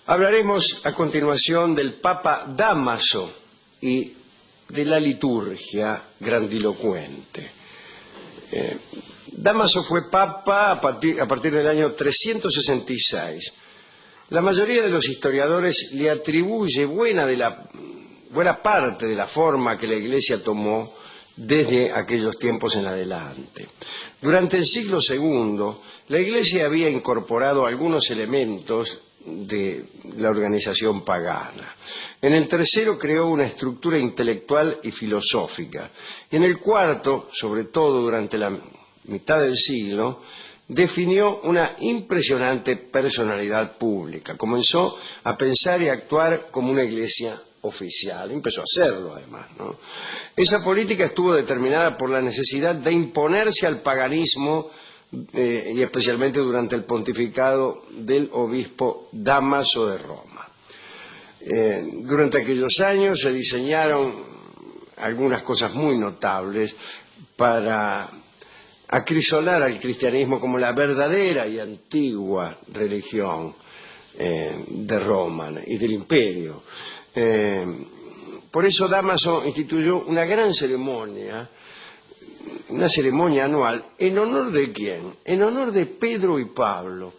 Hablaremos a continuación del Papa Dámaso y de la liturgia grandilocuente. Dámaso fue papa a partir del año 366. La mayoría de los historiadores le atribuye buena parte de la forma que la Iglesia tomó desde aquellos tiempos en adelante. Durante el siglo II, la Iglesia había incorporado algunos elementos de la organización pagana. En el tercero creó una estructura intelectual y filosófica. Y en el cuarto, sobre todo durante la mitad del siglo, definió una impresionante personalidad pública. Comenzó a pensar y actuar como una iglesia oficial. Empezó a hacerlo, además, ¿no? Esa política estuvo determinada por la necesidad de imponerse al paganismo y especialmente durante el pontificado del obispo Dámaso de Roma. Durante aquellos años se diseñaron algunas cosas muy notables para acrisolar al cristianismo como la verdadera y antigua religión de Roma y del imperio. Por eso Dámaso instituyó una gran ceremonia, una ceremonia anual, ¿en honor de quién? En honor de Pedro y Pablo,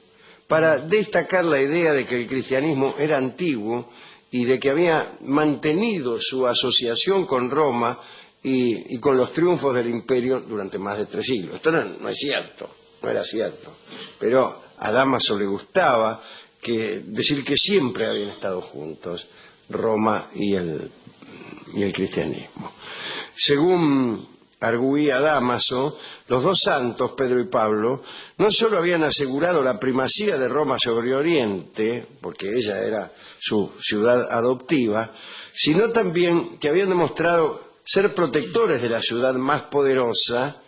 para destacar la idea de que el cristianismo era antiguo y de que había mantenido su asociación con Roma y con los triunfos del imperio durante más de 3 siglos. Esto no es cierto, no era cierto, pero a Dámaso le gustaba decir que siempre habían estado juntos Roma y el cristianismo. Según arguía Dámaso, los dos santos, Pedro y Pablo, no solo habían asegurado la primacía de Roma sobre Oriente, porque ella era su ciudad adoptiva, sino también que habían demostrado ser protectores de la ciudad más poderosa,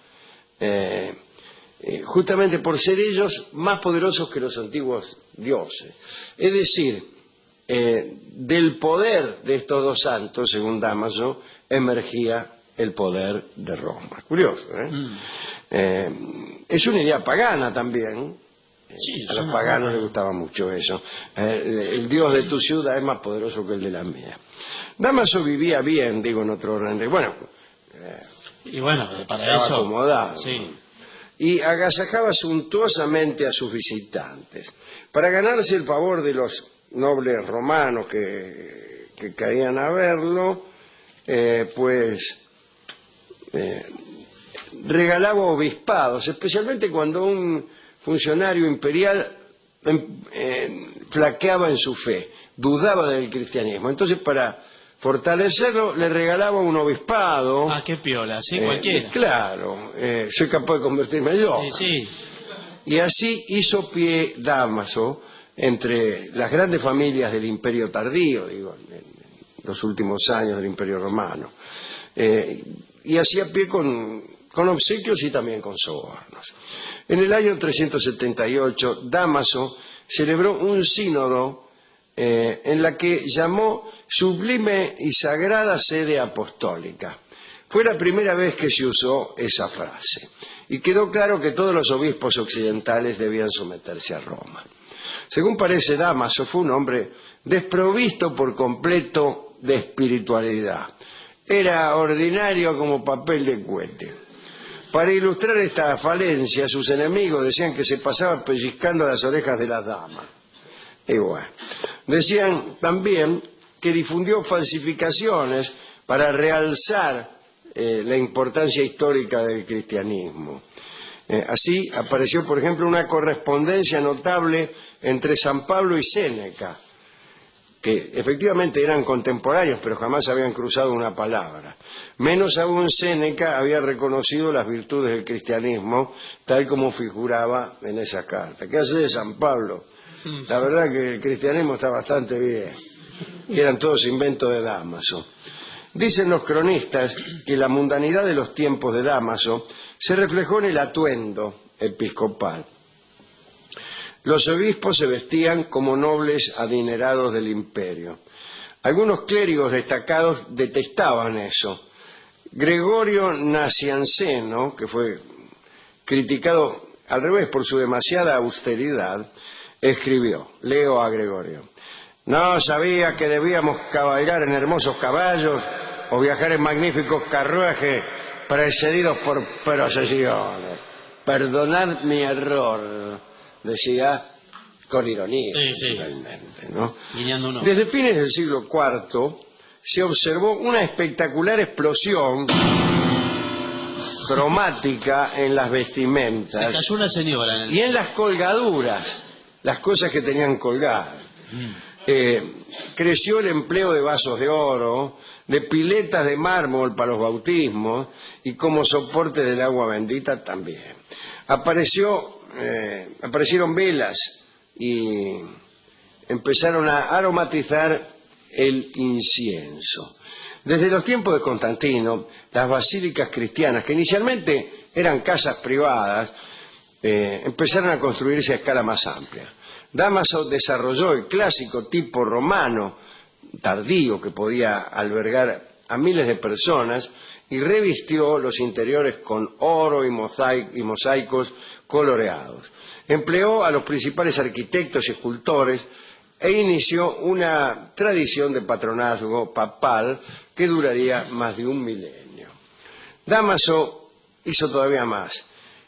justamente por ser ellos más poderosos que los antiguos dioses. Es decir, del poder de estos dos santos, según Dámaso, emergía el poder de Roma. Curioso, ¿eh? Es una idea pagana también. Sí, a los paganos les gustaba mucho eso. El Dios de tu ciudad es más poderoso que el de la mía. Dámaso vivía bien, digo, en otro orden. Y bueno, para estaba eso acomodado. sí. Y agasajaba suntuosamente a sus visitantes. Para ganarse el favor de los nobles romanos que caían a verlo, regalaba obispados, especialmente cuando un funcionario imperial flaqueaba en su fe, dudaba del cristianismo. Entonces, para fortalecerlo, le regalaba un obispado. Ah, qué piola, sí, cualquiera. Claro, soy capaz de convertirme yo. Sí. Y así hizo pie Dámaso entre las grandes familias del imperio tardío, digo, en los últimos años del imperio romano. Y hacía pie con obsequios y también con sobornos. En el año 378, Dámaso celebró un sínodo en la que llamó Sublime y Sagrada Sede Apostólica. Fue la primera vez que se usó esa frase y quedó claro que todos los obispos occidentales debían someterse a Roma. Según parece, Dámaso fue un hombre desprovisto por completo de espiritualidad. Era ordinario como papel de cohete. Para ilustrar esta falencia, sus enemigos decían que se pasaba pellizcando las orejas de las damas. Y bueno, decían también que difundió falsificaciones para realzar la importancia histórica del cristianismo. Así apareció, por ejemplo, una correspondencia notable entre San Pablo y Séneca, que efectivamente eran contemporáneos, pero jamás habían cruzado una palabra. Menos aún Séneca había reconocido las virtudes del cristianismo, tal como figuraba en esa carta. ¿Qué hace de San Pablo? La verdad que el cristianismo está bastante bien. Y eran todos inventos de Dámaso. Dicen los cronistas que la mundanidad de los tiempos de Dámaso se reflejó en el atuendo episcopal. Los obispos se vestían como nobles adinerados del imperio. Algunos clérigos destacados detestaban eso. Gregorio Nacianceno, que fue criticado al revés por su demasiada austeridad, escribió, leo a Gregorio: No sabía que debíamos cabalgar en hermosos caballos o viajar en magníficos carruajes precedidos por procesiones. Perdonad mi error, decía con ironía, sí. realmente, ¿no? Guiñando uno. Desde fines del siglo IV se observó una espectacular explosión cromática en las vestimentas. Se cayó una señora en el... Y en las colgaduras, las cosas que tenían colgadas. Creció el empleo de vasos de oro, de piletas de mármol para los bautismos y como soporte del agua bendita también. Aparecieron velas y empezaron a aromatizar el incienso. Desde los tiempos de Constantino, las basílicas cristianas, que inicialmente eran casas privadas, empezaron a construirse a escala más amplia. Dámaso desarrolló el clásico tipo romano tardío que podía albergar a miles de personas y revistió los interiores con oro y mosaicos coloreados. Empleó a los principales arquitectos y escultores e inició una tradición de patronazgo papal que duraría más de un milenio. Dámaso hizo todavía más.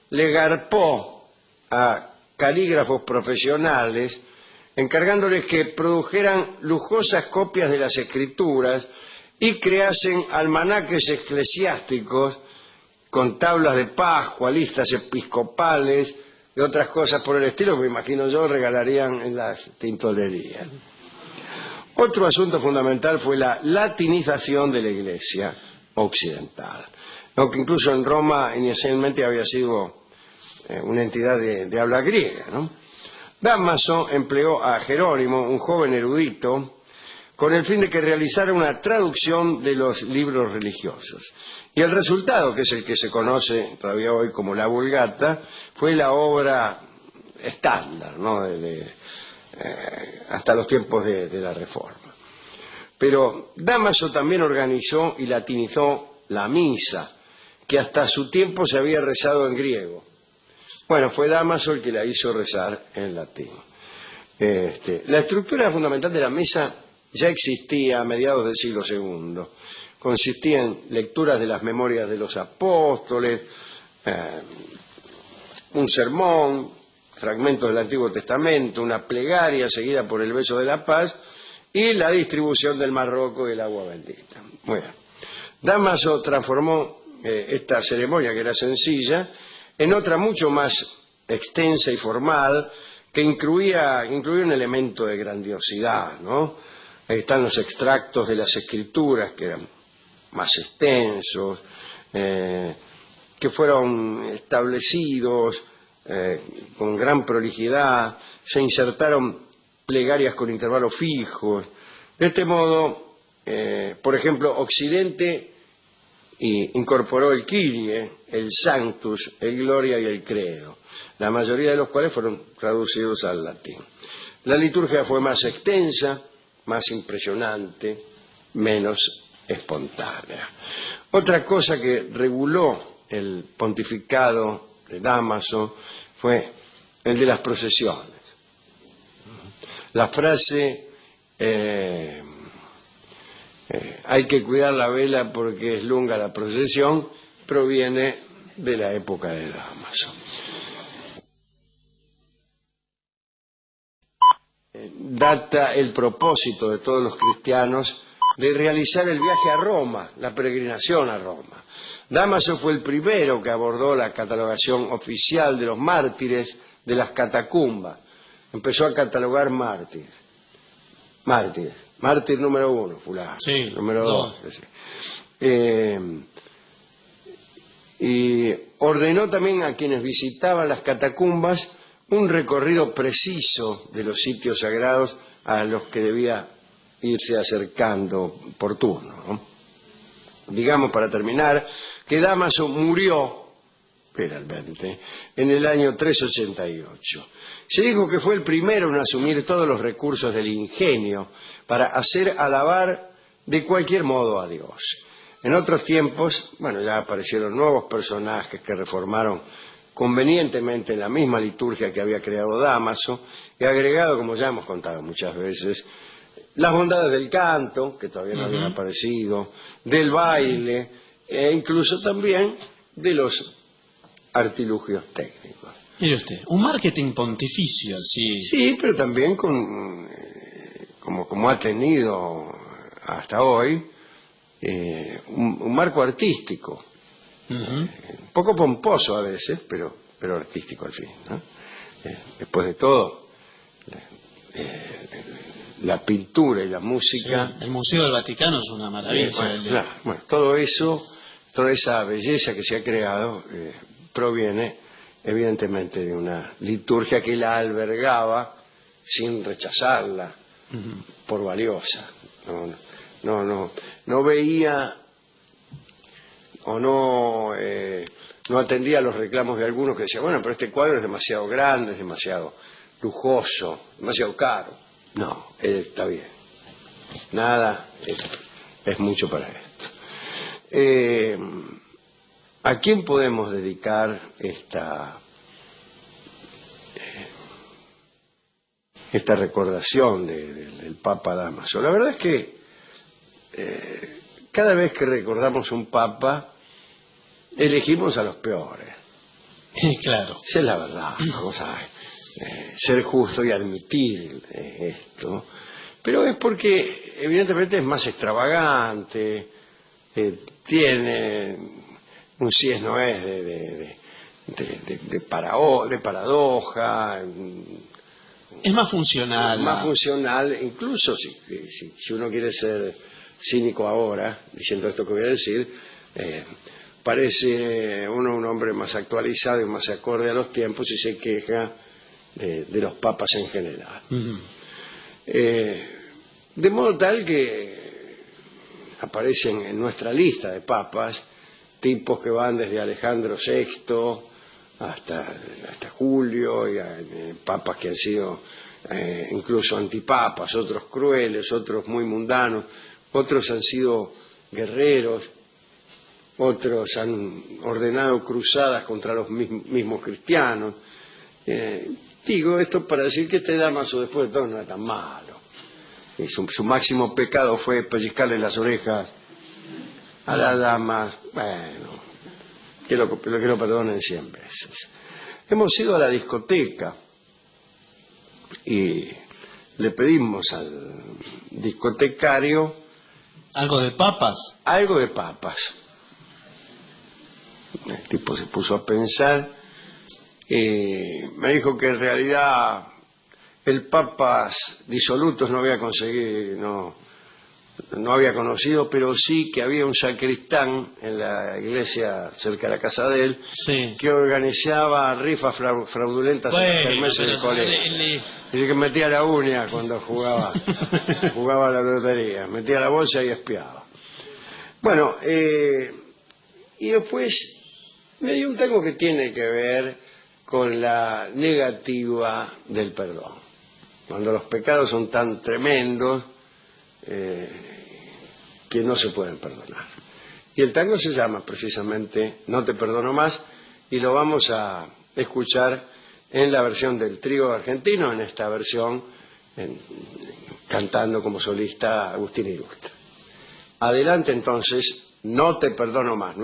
Le garpó a calígrafos profesionales encargándoles que produjeran lujosas copias de las escrituras y creasen almanaques eclesiásticos con tablas de Pascua, listas episcopales y otras cosas por el estilo que me imagino yo regalarían en las tintorerías. Otro asunto fundamental fue la latinización de la Iglesia occidental, aunque incluso en Roma inicialmente había sido una entidad de habla griega, ¿no? Dámaso empleó a Jerónimo, un joven erudito, con el fin de que realizara una traducción de los libros religiosos. Y el resultado, que es el que se conoce todavía hoy como la Vulgata, fue la obra estándar, ¿no? Hasta los tiempos de la Reforma. Pero Dámaso también organizó y latinizó la misa, que hasta su tiempo se había rezado en griego. Bueno, fue Dámaso el que la hizo rezar en latín. La estructura fundamental de la misa ya existía a mediados del siglo II. Consistía en lecturas de las memorias de los apóstoles, un sermón, fragmentos del Antiguo Testamento, una plegaria seguida por el beso de la paz y la distribución del Marroco y el agua bendita. Bueno, Dámaso transformó esta ceremonia, que era sencilla, en otra mucho más extensa y formal, que incluía un elemento de grandiosidad, ¿no? Ahí están los extractos de las escrituras, que eran más extensos, que fueron establecidos con gran prolijidad, se insertaron plegarias con intervalos fijos. De este modo, por ejemplo, Occidente incorporó el Kyrie, el Sanctus, el Gloria y el Credo, la mayoría de los cuales fueron traducidos al latín. La liturgia fue más extensa, más impresionante, menos espontánea. Otra cosa que reguló el pontificado de Dámaso fue el de las procesiones. La frase hay que cuidar la vela porque es lunga la procesión proviene de la época de Dámaso. Data el propósito de todos los cristianos de realizar el viaje a Roma, la peregrinación a Roma. Dámaso fue el primero que abordó la catalogación oficial de los mártires de las catacumbas. Empezó a catalogar mártires. Mártir número 1, fulano. Sí, número 2. Y ordenó también a quienes visitaban las catacumbas un recorrido preciso de los sitios sagrados a los que debía irse acercando por turno, ¿no? Digamos, para terminar, que Dámaso murió, literalmente, en el año 388. Se dijo que fue el primero en asumir todos los recursos del ingenio para hacer alabar de cualquier modo a Dios. En otros tiempos, bueno, ya aparecieron nuevos personajes que reformaron convenientemente la misma liturgia que había creado Dámaso y agregado, como ya hemos contado muchas veces, las bondades del canto, que todavía no habían aparecido, del baile, e incluso también de los artilugios técnicos. Mire usted, un marketing pontificio, sí. Sí, pero también como ha tenido hasta hoy, un marco artístico, un poco pomposo a veces, pero artístico al fin, ¿no? Después de todo, la pintura y la música... Sí, el Museo del Vaticano es una maravilla. Bueno, todo eso, toda esa belleza que se ha creado proviene evidentemente de una liturgia que la albergaba sin rechazarla por valiosa. No veía o no atendía a los reclamos de algunos que decían, bueno, pero este cuadro es demasiado grande, es demasiado lujoso, demasiado caro. No, está bien. Nada es mucho para esto. ¿A quién podemos dedicar esta recordación del Papa Dámaso? La verdad es que cada vez que recordamos un Papa, elegimos a los peores. Sí, claro. Esa es la verdad, vamos a ser justo y admitir esto. Pero es porque evidentemente es más extravagante, tiene un si es no es de paradoja. Es más funcional. Más funcional, incluso si uno quiere ser cínico ahora, diciendo esto que voy a decir, parece uno un hombre más actualizado y más acorde a los tiempos y se queja de los papas en general. De modo tal que aparecen en nuestra lista de papas tipos que van desde Alejandro VI hasta Julio, y papas que han sido incluso antipapas, otros crueles, otros muy mundanos, otros han sido guerreros, otros han ordenado cruzadas contra los mismos cristianos. Digo esto para decir que este Dámaso después de todo no era tan malo. Y su máximo pecado fue pellizcarle las orejas a las damas. Bueno, que lo perdonen 100 veces. Hemos ido a la discoteca y le pedimos al discotecario... ¿Algo de papas? Algo de papas. El tipo se puso a pensar y me dijo que en realidad el papas disolutos no había conseguido, no había conocido, pero sí que había un sacristán en la iglesia cerca de la casa de él, sí, que organizaba rifas fraudulentas en los kermeses del colegio. Dice que metía la uña cuando jugaba a la lotería, metía la bolsa y espiaba. Bueno, y después me dio un tango que tiene que ver con la negativa del perdón. Cuando los pecados son tan tremendos que no se pueden perdonar. Y el tango se llama precisamente No te perdono más, y lo vamos a escuchar en la versión del trío argentino, en esta versión cantando como solista Agustín Ilustra. Adelante entonces, No te perdono más.